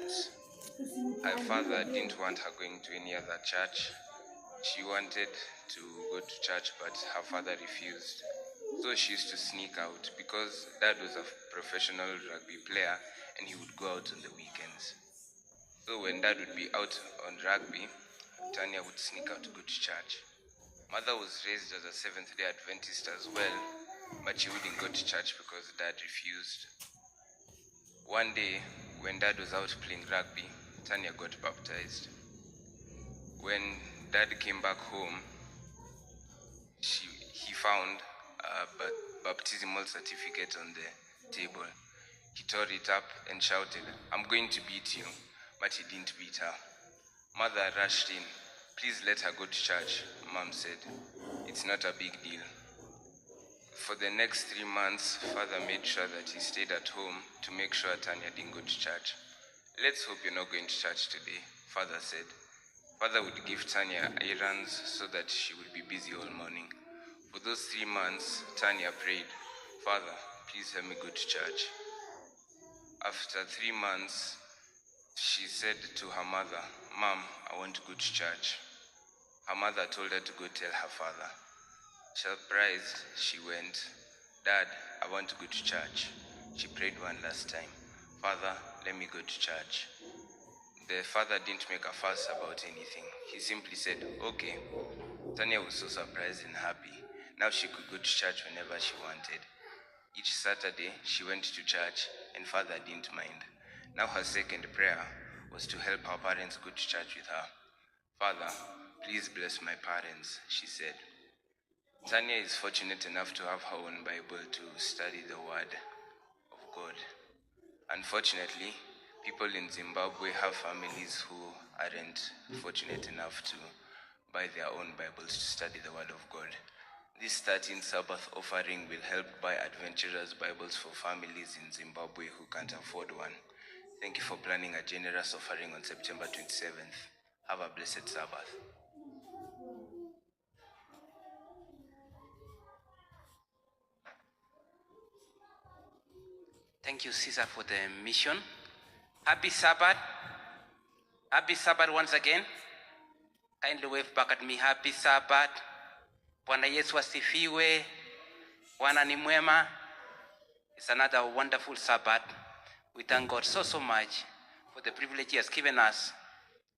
months. Her father didn't want her going to any other church. She wanted to go to church, but her father refused. So she used to sneak out because dad was a professional rugby player and he would go out on the weekends. So when dad would be out on rugby, Tanya would sneak out to go to church. Mother was raised as a Seventh-day Adventist as well, but she wouldn't go to church because dad refused. One day, when dad was out playing rugby, Tanya got baptized. When dad came back home, he found a baptismal certificate on the table. He tore it up and shouted, "I'm going to beat you," but he didn't beat her. Mother rushed in. "Please let her go to church," Mom said. "It's not a big deal." For the next 3 months, father made sure that he stayed at home to make sure Tanya didn't go to church. "Let's hope you're not going to church today," father said. Father would give Tanya errands so that she would be busy all morning. For those 3 months, Tanya prayed, "Father, please help me go to church." After 3 months, she said to her mother, "Mom, I want to go to church." Her mother told her to go tell her father. Surprised, she went. "Dad, I want to go to church." She prayed one last time, "Father, let me go to church." The father didn't make a fuss about anything. He simply said, "Okay." Tanya was so surprised and happy. Now she could go to church whenever she wanted. Each Saturday, she went to church, and father didn't mind. Now her second prayer was to help her parents go to church with her. "Father, please bless my parents," she said. Tanya is fortunate enough to have her own Bible to study the Word of God. Unfortunately, people in Zimbabwe have families who aren't fortunate enough to buy their own Bibles to study the Word of God. This 13th Sabbath offering will help buy adventurers Bibles for families in Zimbabwe who can't afford one. Thank you for planning a generous offering on September 27th. Have a blessed Sabbath. Thank you, Caesar, for the mission. Happy Sabbath. Happy Sabbath once again. Kindly wave back at me. Happy Sabbath. Bwana Yesu asifiwe. Bwana ni mwema. It's another wonderful Sabbath. We thank God so much for the privilege He has given us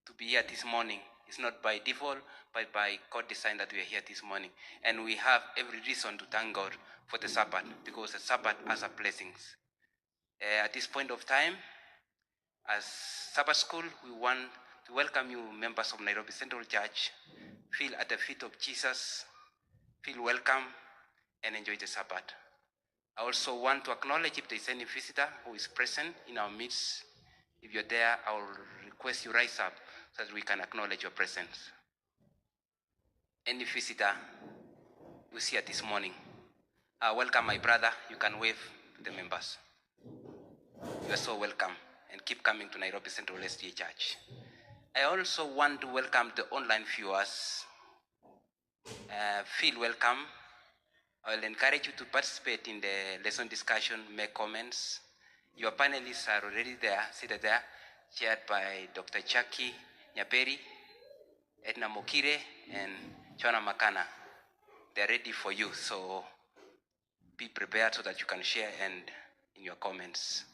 to be here this morning. It's not by default, but by God design that we are here this morning. And we have every reason to thank God for the Sabbath, because the Sabbath has a blessings. At this point of time, as Sabbath School, we want to welcome you, members of Nairobi Central Church. Feel at the feet of Jesus, feel welcome, and enjoy the Sabbath. I also want to acknowledge if there is any visitor who is present in our midst. If you're there, I will request you rise up so that we can acknowledge your presence. Any visitor who is here this morning, welcome my brother. You can wave to the members. You are so welcome, and keep coming to Nairobi Central SDA Church. I also want to welcome the online viewers. Feel welcome. I will encourage you to participate in the lesson discussion, make comments. Your panelists are already there, seated there, chaired by Dr. Chaki Nyaperi, Edna Mokire, and Chona Makana. They're ready for you, so be prepared so that you can share and in your comments.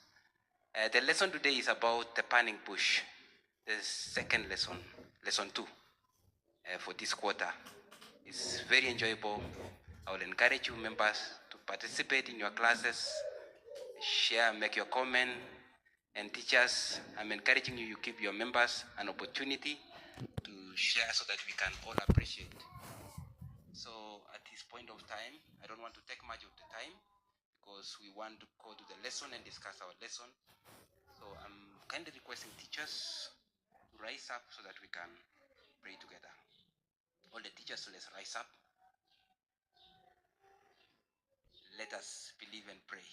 The lesson today is about the burning bush, the second lesson, lesson 2 for this quarter. It's very enjoyable. I will encourage you members to participate in your classes, share, make your comment, and teachers, I'm encouraging you, you give your members an opportunity to share so that we can all appreciate. So at this point of time, I don't want to take much of the time because we want to go to the lesson and discuss our lesson. So I'm kindly requesting teachers to rise up so that we can pray together. All the teachers, let's rise up. Let us believe and pray.